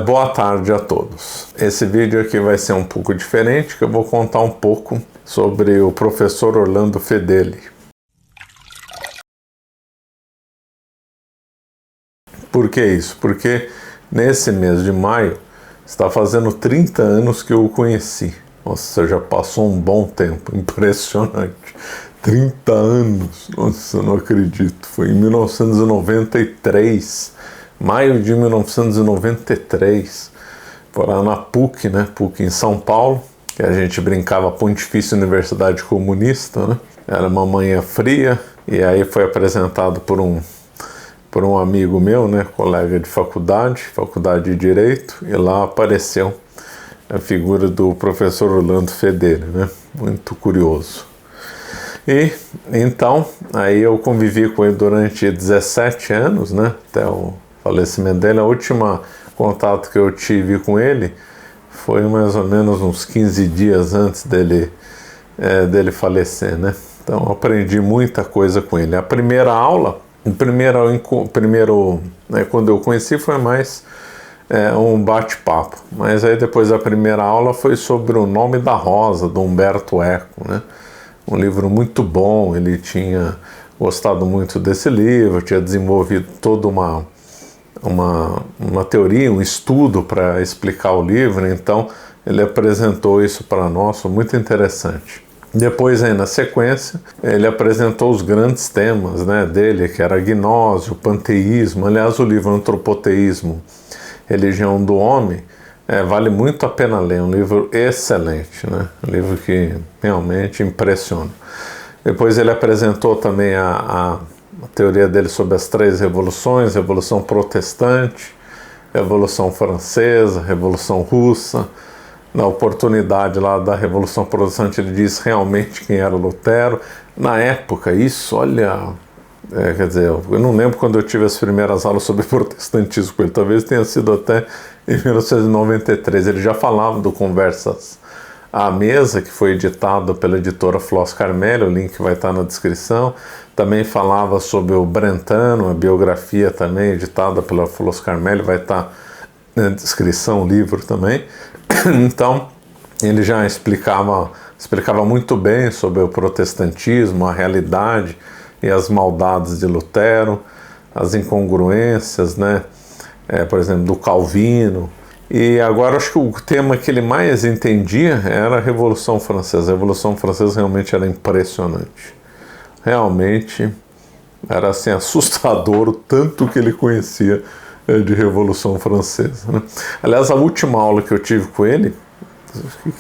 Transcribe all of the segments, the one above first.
Boa tarde a todos. Esse vídeo aqui vai ser um pouco diferente, que eu vou contar um pouco sobre o professor Orlando Fedeli. Por que isso? Porque nesse mês de maio está fazendo 30 anos que eu o conheci. Nossa, já passou um bom tempo, impressionante. 30 anos, nossa, eu não acredito. Foi em 1993, maio de 1993. Foi lá na PUC, né? PUC em São Paulo, que a gente brincava Pontifícia Universidade Comunista, né? Era uma manhã fria, e aí foi apresentado por um amigo meu, né, colega de faculdade de Direito, e lá apareceu a figura do professor Orlando Fedeli, né, muito curioso. E então, aí eu convivi com ele durante 17 anos, né, até o falecimento dele. A última contato que eu tive com ele foi mais ou menos uns 15 dias antes dele falecer, né. Então eu aprendi muita coisa com ele. A primeira aula, quando eu conheci, foi mais um bate-papo, mas aí depois a primeira aula foi sobre O Nome da Rosa, do Umberto Eco, né? Um livro muito bom. Ele tinha gostado muito desse livro, tinha desenvolvido toda uma teoria, um estudo para explicar o livro, então ele apresentou isso para nós, foi muito interessante. Depois, aí na sequência, ele apresentou os grandes temas, né, dele, que era a gnose, o panteísmo. Aliás, o livro Antropoteísmo, Religião do Homem, vale muito a pena ler, é um livro excelente, né, um livro que realmente impressiona. Depois ele apresentou também a teoria dele sobre as três revoluções: Revolução Protestante, Revolução Francesa, Revolução Russa. Na oportunidade lá da Revolução Protestante, ele diz realmente quem era Lutero. Na época, isso, olha, quer dizer, eu não lembro quando eu tive as primeiras aulas sobre protestantismo com ele, talvez tenha sido até em 1993. Ele já falava do Conversas à Mesa, que foi editado pela editora Flos Carmelli, o link vai estar na descrição. Também falava sobre o Brentano, a biografia também editada pela Flos Carmelli, vai estar na descrição, o livro também. Então, ele já explicava muito bem sobre o protestantismo, a realidade e as maldades de Lutero, as incongruências, né? Por exemplo, do Calvino. E agora acho que o tema que ele mais entendia era a Revolução Francesa. A Revolução Francesa realmente era impressionante. Realmente era assim, assustador o tanto que ele conhecia de Revolução Francesa, né? Aliás, a última aula que eu tive com ele,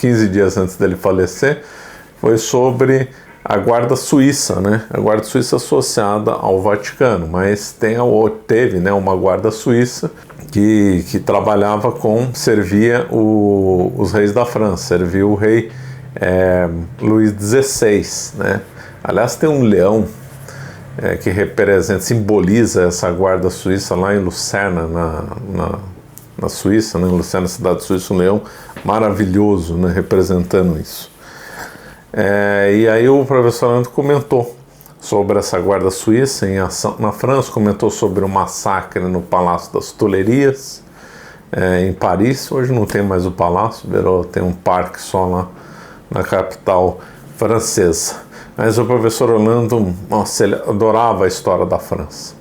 15 dias antes dele falecer, foi sobre a Guarda Suíça, né? A Guarda Suíça associada ao Vaticano, mas teve, né, uma Guarda Suíça que trabalhava servia os reis da França, serviu o rei Luís XVI, né? Aliás, tem um leão que simboliza essa guarda suíça lá em Lucerna, na Suíça, né? Em Lucerna, cidade suíça, um leão maravilhoso, né? Representando isso. E aí o professor Orlando comentou sobre essa guarda suíça em ação na França, comentou sobre o massacre no Palácio das Tuileries, em Paris. Hoje não tem mais o palácio, tem um parque só lá na capital francesa. Mas o professor Orlando, nossa, ele adorava a história da França.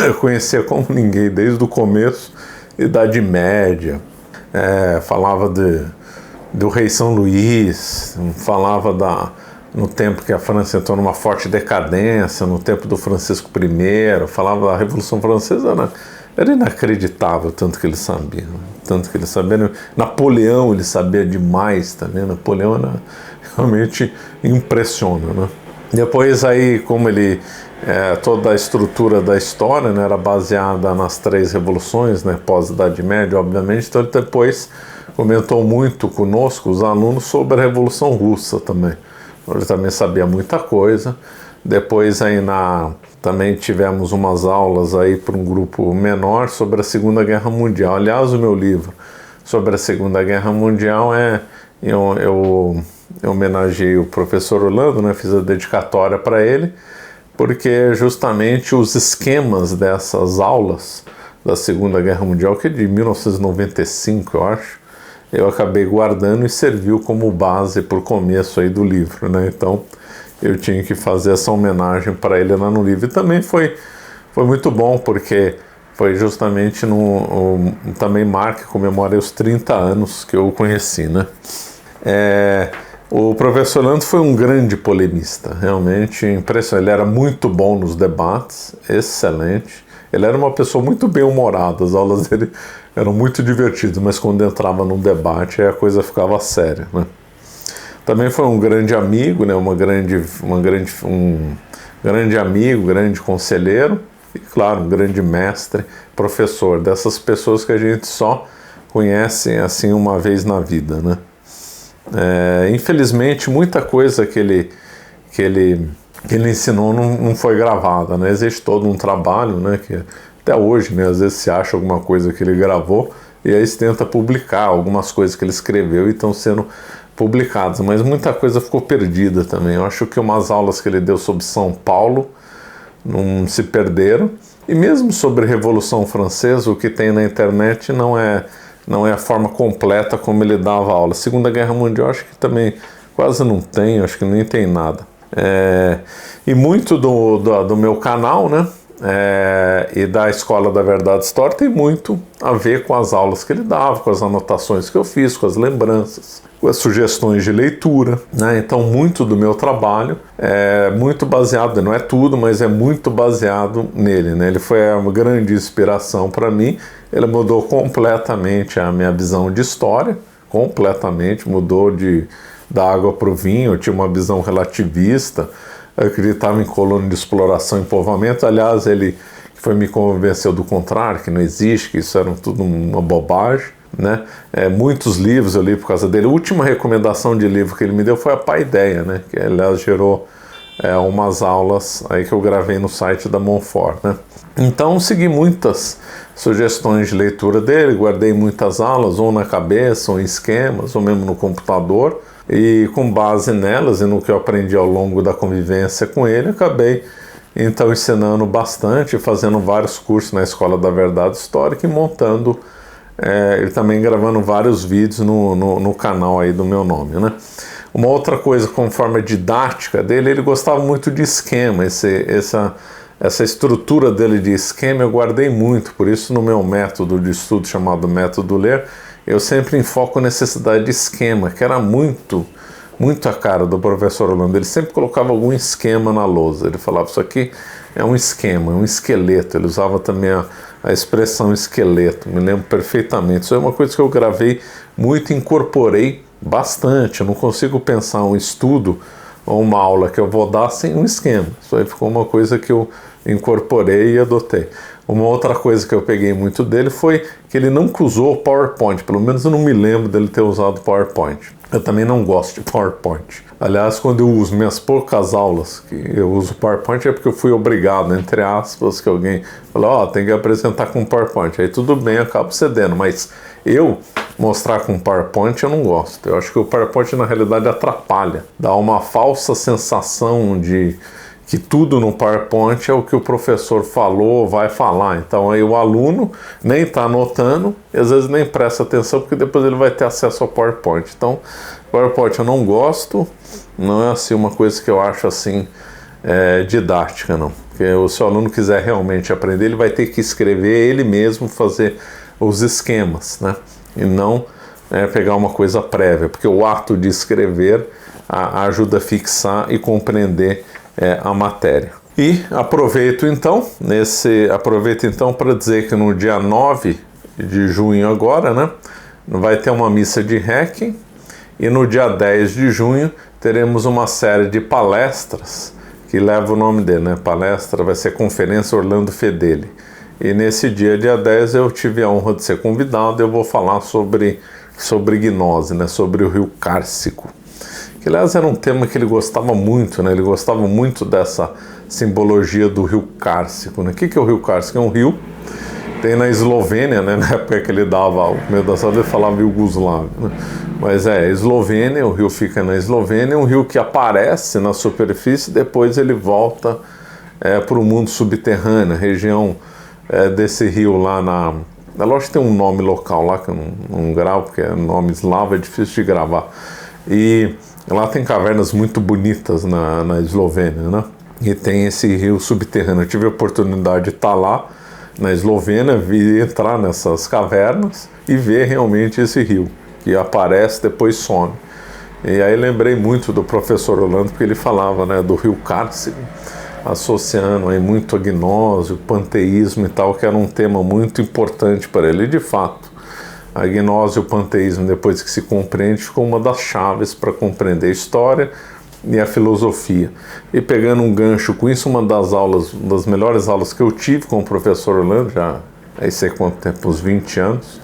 Eu conhecia como ninguém, desde o começo, Idade Média. Falava do rei São Luís, falava no tempo que a França entrou numa forte decadência, no tempo do Francisco I, falava da Revolução Francesa. Era inacreditável tanto que ele sabia. Napoleão ele sabia demais também. Napoleão realmente impressiona, né? Depois aí, como toda a estrutura da história, né, era baseada nas três revoluções, né, pós-Idade Média, obviamente, então ele depois comentou muito conosco, os alunos, sobre a Revolução Russa também. Ele também sabia muita coisa. Depois aí também tivemos umas aulas aí para um grupo menor sobre a Segunda Guerra Mundial. Aliás, o meu livro sobre a Segunda Guerra Mundial eu homenageei o professor Orlando, né, fiz a dedicatória para ele, porque justamente os esquemas dessas aulas da Segunda Guerra Mundial, que é de 1995, eu acho. Eu acabei guardando e serviu como base para o começo aí do livro, né? Então eu tinha que fazer essa homenagem para ele lá no livro. E também foi muito bom, porque foi justamente também marca, comemorei os 30 anos que eu o conheci, né? O professor Orlando foi um grande polemista, realmente impressionante. Ele era muito bom nos debates, excelente. Ele era uma pessoa muito bem-humorada, as aulas dele eram muito divertidas, mas quando entrava num debate a coisa ficava séria, né? Também foi um grande amigo, né? Um grande amigo, grande conselheiro e, claro, um grande mestre, professor, dessas pessoas que a gente só conhece assim uma vez na vida, né? Infelizmente, muita coisa que ele ensinou não foi gravada, né? Existe todo um trabalho, né, que até hoje, né, às vezes se acha alguma coisa que ele gravou e aí se tenta publicar algumas coisas que ele escreveu e estão sendo publicadas, mas muita coisa ficou perdida também. Eu acho que umas aulas que ele deu sobre São Paulo não se perderam, e mesmo sobre Revolução Francesa, o que tem na internet não é a forma completa como ele dava aula. Segunda Guerra Mundial acho que também quase não tem, acho que nem tem nada. E muito do meu canal, né, e da Escola da Verdade Histórica tem muito a ver com as aulas que ele dava, com as anotações que eu fiz, com as lembranças, com as sugestões de leitura, né? Então muito do meu trabalho é muito baseado, não é tudo, mas é muito baseado nele, né? Ele foi uma grande inspiração para mim. Ele mudou completamente a minha visão de história, completamente, mudou da água para o vinho. Eu tinha uma visão relativista, eu acreditava em colônia de exploração e povoamento. Aliás, ele me convenceu do contrário, que não existe, que isso era tudo uma bobagem, né? Muitos livros eu li por causa dele. A última recomendação de livro que ele me deu foi a Paideia, né? Que aliás gerou umas aulas aí que eu gravei no site da Monfort, né? Então segui muitas sugestões de leitura dele, guardei muitas aulas, ou na cabeça, ou em esquemas, ou mesmo no computador, e com base nelas e no que eu aprendi ao longo da convivência com ele, acabei então ensinando bastante, fazendo vários cursos na Escola da Verdade Histórica e montando, e também gravando vários vídeos no canal aí do meu nome, né? Uma outra coisa, com forma didática dele, ele gostava muito de esquema, essa estrutura dele de esquema eu guardei muito, por isso no meu método de estudo chamado Método Ler, eu sempre enfoco necessidade de esquema, que era muito a cara do professor Orlando. Ele sempre colocava algum esquema na lousa, ele falava, isso aqui é um esquema, é um esqueleto, ele usava também a expressão esqueleto, me lembro perfeitamente. Isso é uma coisa que eu gravei muito, incorporei bastante. Eu não consigo pensar um estudo ou uma aula que eu vou dar sem um esquema. Isso aí ficou uma coisa que eu incorporei e adotei. Uma outra coisa que eu peguei muito dele foi que ele nunca usou o PowerPoint, pelo menos eu não me lembro dele ter usado PowerPoint. Eu também não gosto de PowerPoint. Aliás, quando eu uso minhas poucas aulas que eu uso PowerPoint é porque eu fui obrigado, entre aspas, que alguém falou, tem que apresentar com PowerPoint. Aí tudo bem, eu acabo cedendo, mas eu mostrar com PowerPoint eu não gosto. Eu acho que o PowerPoint na realidade atrapalha, dá uma falsa sensação de que tudo no PowerPoint é o que o professor falou, vai falar. Então aí o aluno nem está anotando e às vezes nem presta atenção, porque depois ele vai ter acesso ao PowerPoint. Então, PowerPoint eu não gosto, não é assim uma coisa que eu acho assim didática, não. Porque se o aluno quiser realmente aprender, ele vai ter que escrever ele mesmo, fazer os esquemas, né? E não pegar uma coisa prévia, porque o ato de escrever ajuda a fixar e compreender a matéria. E aproveito então para dizer que no dia 9 de junho agora, né, vai ter uma missa de Requiem, e no dia 10 de junho teremos uma série de palestras que leva o nome dele, né? Palestra vai ser Conferência Orlando Fedeli. E nesse dia 10 eu tive a honra de ser convidado. Eu vou falar sobre gnose, né, sobre o rio Cárcico. Que, aliás, era um tema que ele gostava muito, né? Ele gostava muito dessa simbologia do rio Cárcico, né? O que é o rio Cárcico? É um rio, tem na Eslovênia, né? Na época que ele dava o primeiro da sala, ele falava Iugoslávia, né? Mas Eslovênia, o rio fica na Eslovênia, um rio que aparece na superfície, depois ele volta para o mundo subterrâneo, região desse rio lá na... É lógico que tem um nome local lá, que eu não gravo, porque é nome eslavo, é difícil de gravar. E lá tem cavernas muito bonitas na Eslovênia, né? E tem esse rio subterrâneo. Eu tive a oportunidade de estar lá na Eslovênia, vi entrar nessas cavernas e ver realmente esse rio, que aparece, depois some. E aí lembrei muito do professor Orlando, porque ele falava, né, do rio Cárcere, associando aí muito a gnose, o panteísmo e tal, que era um tema muito importante para ele. E de fato, a gnose e o panteísmo, depois que se compreende, ficou uma das chaves para compreender a história e a filosofia. E pegando um gancho com isso, uma das melhores aulas que eu tive com o professor Orlando, já sei quanto tempo, uns 20 anos,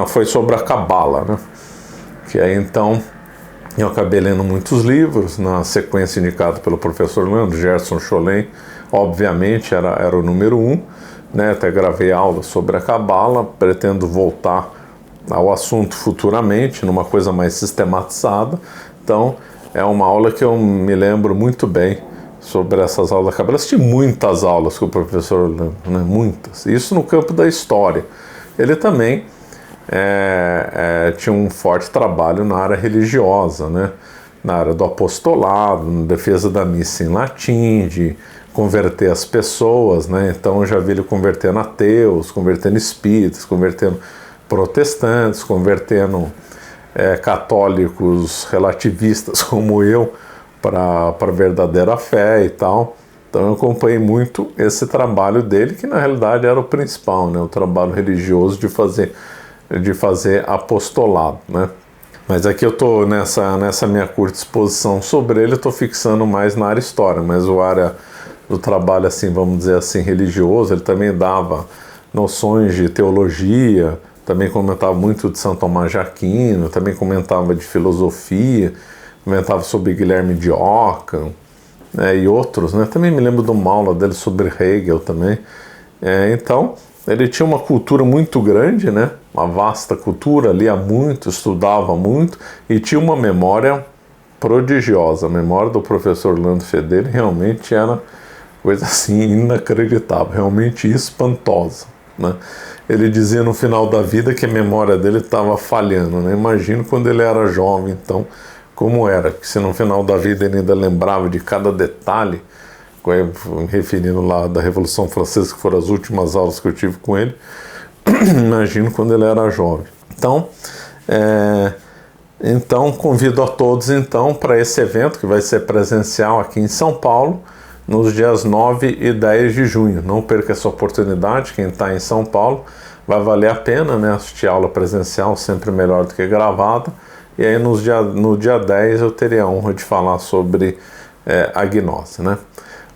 foi sobre a Cabala, né? Que aí então eu acabei lendo muitos livros, na sequência indicada pelo professor Orlando, Gerson Cholem, obviamente era o número 1, né? Até gravei aula sobre a Cabala, pretendo voltar ao assunto futuramente, numa coisa mais sistematizada. Então, é uma aula que eu me lembro muito bem sobre essas aulas da Cabala. Eu assisti muitas aulas com o professor Orlando, né? Muitas. Isso no campo da história. Ele também tinha um forte trabalho na área religiosa, né? Na área do apostolado, na defesa da missa em latim, de converter as pessoas, né? Então eu já vi ele convertendo ateus, convertendo espíritas, convertendo protestantes, convertendo católicos relativistas como eu para a verdadeira fé e tal. Então eu acompanhei muito esse trabalho dele, que na realidade era o principal, né? O trabalho religioso de fazer apostolado, né? Mas aqui eu estou nessa minha curta exposição sobre ele, eu estou fixando mais na área história, mas o área do trabalho, assim, vamos dizer assim, religioso, ele também dava noções de teologia, também comentava muito de São Tomás de Aquino, também comentava de filosofia, comentava sobre Guilherme de Ockham, né, e outros, né? Também me lembro de uma aula dele sobre Hegel também. Então, ele tinha uma cultura muito grande, né? Uma vasta cultura, lia muito, estudava muito e tinha uma memória prodigiosa. A memória do professor Orlando Fedeli realmente era coisa assim inacreditável, realmente espantosa, né? Ele dizia no final da vida que a memória dele estava falhando, né? Imagino quando ele era jovem, então, como era, que se no final da vida ele ainda lembrava de cada detalhe, me referindo lá da Revolução Francesa, que foram as últimas aulas que eu tive com ele, imagino quando ele era jovem. Então convido a todos então para esse evento que vai ser presencial aqui em São Paulo, nos dias 9 e 10 de junho. Não perca essa oportunidade, quem está em São Paulo, vai valer a pena, né? Assistir aula presencial, sempre melhor do que gravada. E aí no dia 10 eu teria a honra de falar sobre a gnose, né?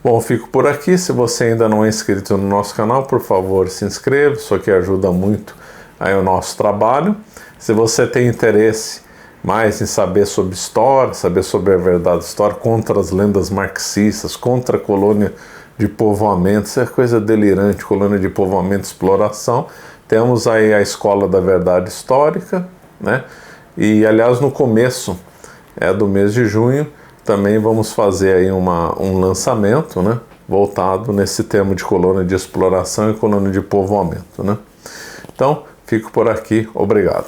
Bom, eu fico por aqui. Se você ainda não é inscrito no nosso canal, por favor, se inscreva. Isso aqui ajuda muito aí o nosso trabalho. Se você tem interesse mais em saber sobre história, saber sobre a verdade histórica, contra as lendas marxistas, contra a colônia de povoamento, isso é coisa delirante, colônia de povoamento e exploração, temos aí a Escola da Verdade Histórica, né? E, aliás, no começo do mês de junho, também vamos fazer aí um lançamento, né? Voltado nesse tema de colônia de exploração e colônia de povoamento, né? Então, fico por aqui. Obrigado.